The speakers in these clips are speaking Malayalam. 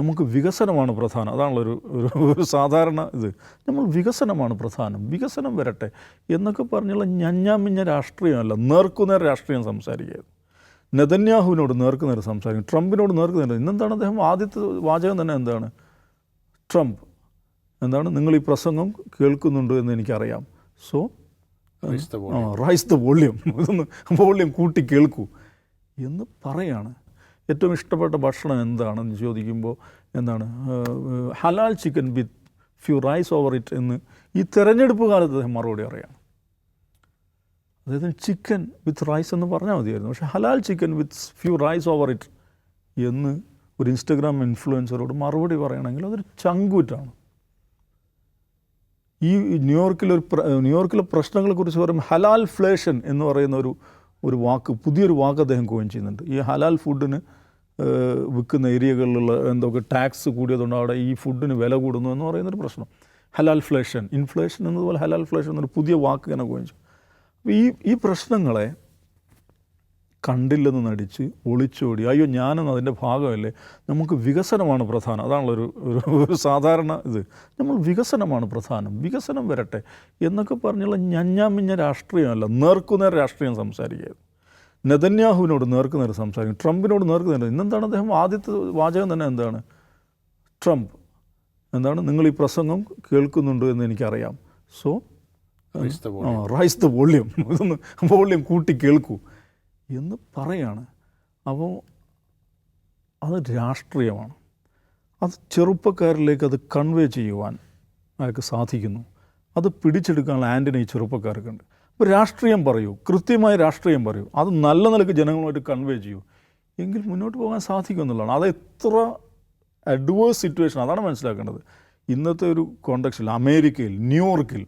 നമുക്ക് വികസനമാണ് പ്രധാനം. അതാണല്ലോ ഒരു സാധാരണ ഇത്. നമ്മൾ വികസനമാണ് പ്രധാനം, വികസനം വരട്ടെ എന്നൊക്കെ പറഞ്ഞുള്ള ഞഞ്ഞാമിഞ്ഞ രാഷ്ട്രീയമല്ല, നേർക്കുനേർ രാഷ്ട്രീയം സംസാരിക്കുകയായിരുന്നു. നെതന്യാഹുവിനോട് നേർക്കുനേർ സംസാരിക്കും, ട്രംപിനോട് നേർക്കുനേർ. ഇന്നെന്താണ് അദ്ദേഹം ആദ്യത്തെ വാചകം തന്നെ എന്താണ്? ട്രംപ് എന്താണ്, നിങ്ങൾ ഈ പ്രസംഗം കേൾക്കുന്നുണ്ട് എന്ന് എനിക്കറിയാം, സോ റൈസ് ദ വോള്യം, ഇതൊന്ന് വോള്യം കൂട്ടി കേൾക്കൂ എന്ന് പറയാണ്. ഏറ്റവും ഇഷ്ടപ്പെട്ട ഭക്ഷണം എന്താണെന്ന് ചോദിക്കുമ്പോൾ എന്താണ്, halal chicken with few rice over it എന്ന് ഈ തെരഞ്ഞെടുപ്പ് കാലത്ത് അദ്ദേഹം മറുപടി അറിയാണ്. അദ്ദേഹത്തിന് ചിക്കൻ വിത്ത് റൈസ് എന്ന് പറഞ്ഞാൽ മതിയായിരുന്നു, പക്ഷേ halal chicken with few rice over it എന്ന് ഒരു ഇൻസ്റ്റഗ്രാം ഇൻഫ്ലുവൻസറോട് മറുപടി പറയണമെങ്കിൽ അതൊരു ചങ്കൂറ്റാണ്. ഈ ന്യൂയോർക്കിലെ പ്രശ്നങ്ങളെക്കുറിച്ച് പറയുമ്പോൾ ഹലാൽ ഫ്ലേഷൻ എന്ന് പറയുന്ന ഒരു വാക്ക്, പുതിയൊരു വാക്ക് അദ്ദേഹം കോയിൻ ചെയ്യുന്നുണ്ട്. ഈ ഹലാൽ ഫുഡിന് വിൽക്കുന്ന ഏരിയകളിലുള്ള എന്തൊക്കെ ടാക്സ് കൂടിയതുകൊണ്ട് അവിടെ ഈ ഫുഡിന് വില കൂടുന്നു എന്ന് പറയുന്നൊരു പ്രശ്നം. ഹലാൽ ഫ്ലേഷൻ, ഇൻഫ്ലേഷൻ എന്നതുപോലെ ഹലാൽ ഫ്ലേഷൻ എന്നൊരു പുതിയ വാക്ക് തന്നെ കോയിൻ ചെയ്യും. അപ്പോൾ ഈ പ്രശ്നങ്ങളെ കണ്ടില്ലെന്ന് നടിച്ച് ഒളിച്ചോടി, അയ്യോ ഞാനും അതിൻ്റെ ഭാഗമല്ലേ, നമുക്ക് വികസനമാണ് പ്രധാനം. അതാണല്ലോ ഒരു സാധാരണ ഇത്. നമ്മൾ വികസനമാണ് പ്രധാനം, വികസനം വരട്ടെ എന്നൊക്കെ പറഞ്ഞുള്ള ഞഞ്ഞാമിഞ്ഞ രാഷ്ട്രീയമല്ല, നേർക്കുനേർ രാഷ്ട്രീയം സംസാരിക്കുകയായിരുന്നു. നെതന്യാഹുവിനോട് നേർക്കുനേർ സംസാരിക്കും, ട്രംപിനോട് നേർക്കുനേർ. ഇന്നെന്താണ് അദ്ദേഹം ആദ്യത്തെ വാചകം തന്നെ എന്താണ്? ട്രംപ് എന്താണ്, നിങ്ങൾ ഈ പ്രസംഗം കേൾക്കുന്നുണ്ട് എന്ന് എനിക്കറിയാം, സോ റൈസ് ദ വോള്യം, ഇതൊന്ന് വോള്യം കൂട്ടി കേൾക്കൂ എന്ന് പറയാണ്. അപ്പോൾ അത് രാഷ്ട്രീയമാണ്. അത് ചെറുപ്പക്കാരിലേക്ക് അത് കൺവേ ചെയ്യുവാൻ അയാൾക്ക് സാധിക്കുന്നു. അത് പിടിച്ചെടുക്കാനുള്ള ആൻറ്റിന ഈ ചെറുപ്പക്കാർക്കുണ്ട്. അപ്പോൾ രാഷ്ട്രീയം പറയൂ, കൃത്യമായ രാഷ്ട്രീയം പറയൂ, അത് നല്ല നിലക്ക് ജനങ്ങളുമായിട്ട് കൺവേ ചെയ്യൂ, എങ്കിൽ മുന്നോട്ട് പോകാൻ സാധിക്കും എന്നുള്ളതാണ്. അത് എത്ര അഡ്വേഴ്സ് സിറ്റുവേഷൻ, അതാണ് മനസ്സിലാക്കേണ്ടത്. ഇന്നത്തെ ഒരു കോണ്ടക്സ്റ്റിൽ അമേരിക്കയിൽ, ന്യൂയോർക്കിൽ,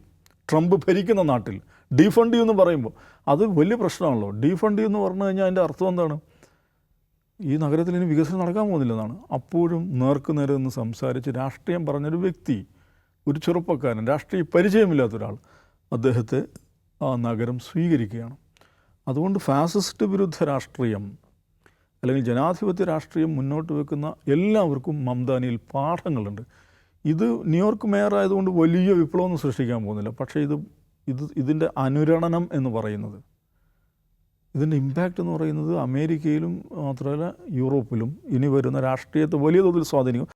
ട്രംപ് ഭരിക്കുന്ന നാട്ടിൽ ഡീഫണ്ട് എന്ന് പറയുമ്പോൾ അത് വലിയ പ്രശ്നമാണല്ലോ. ഡീഫണ്ട് എന്ന് പറഞ്ഞു കഴിഞ്ഞാൽ അതിൻ്റെ അർത്ഥം എന്താണ്? ഈ നഗരത്തിൽ ഇനി വികസനം നടക്കാൻ പോകുന്നില്ലെന്നാണ്. അപ്പോഴും നേർക്കുനേരെ നിന്ന് സംസാരിച്ച് രാഷ്ട്രീയം പറഞ്ഞൊരു വ്യക്തി, ഒരു ചെറുപ്പക്കാരൻ, രാഷ്ട്രീയ പരിചയമില്ലാത്തൊരാൾ, അദ്ദേഹത്തെ ആ നഗരം സ്വീകരിക്കുകയാണ്. അതുകൊണ്ട് ഫാസിസ്റ്റ് വിരുദ്ധ രാഷ്ട്രീയം അല്ലെങ്കിൽ ജനാധിപത്യ രാഷ്ട്രീയം മുന്നോട്ട് വെക്കുന്ന എല്ലാവർക്കും മംദാനിയിൽ പാഠങ്ങളുണ്ട്. ഇത് ന്യൂയോർക്ക് മേയർ ആയതുകൊണ്ട് വലിയ വിപ്ലവമൊന്നും സൃഷ്ടിക്കാൻ പോകുന്നില്ല. പക്ഷേ ഇതിൻ്റെ അനുരണനം എന്ന് പറയുന്നത്, ഇതിൻ്റെ ഇമ്പാക്റ്റ് എന്ന് പറയുന്നത് അമേരിക്കയിലും മാത്രമല്ല യൂറോപ്പിലും ഇനി വരുന്ന രാഷ്ട്രീയത്തെ വലിയ തോതിൽ സ്വാധീനിക്കും.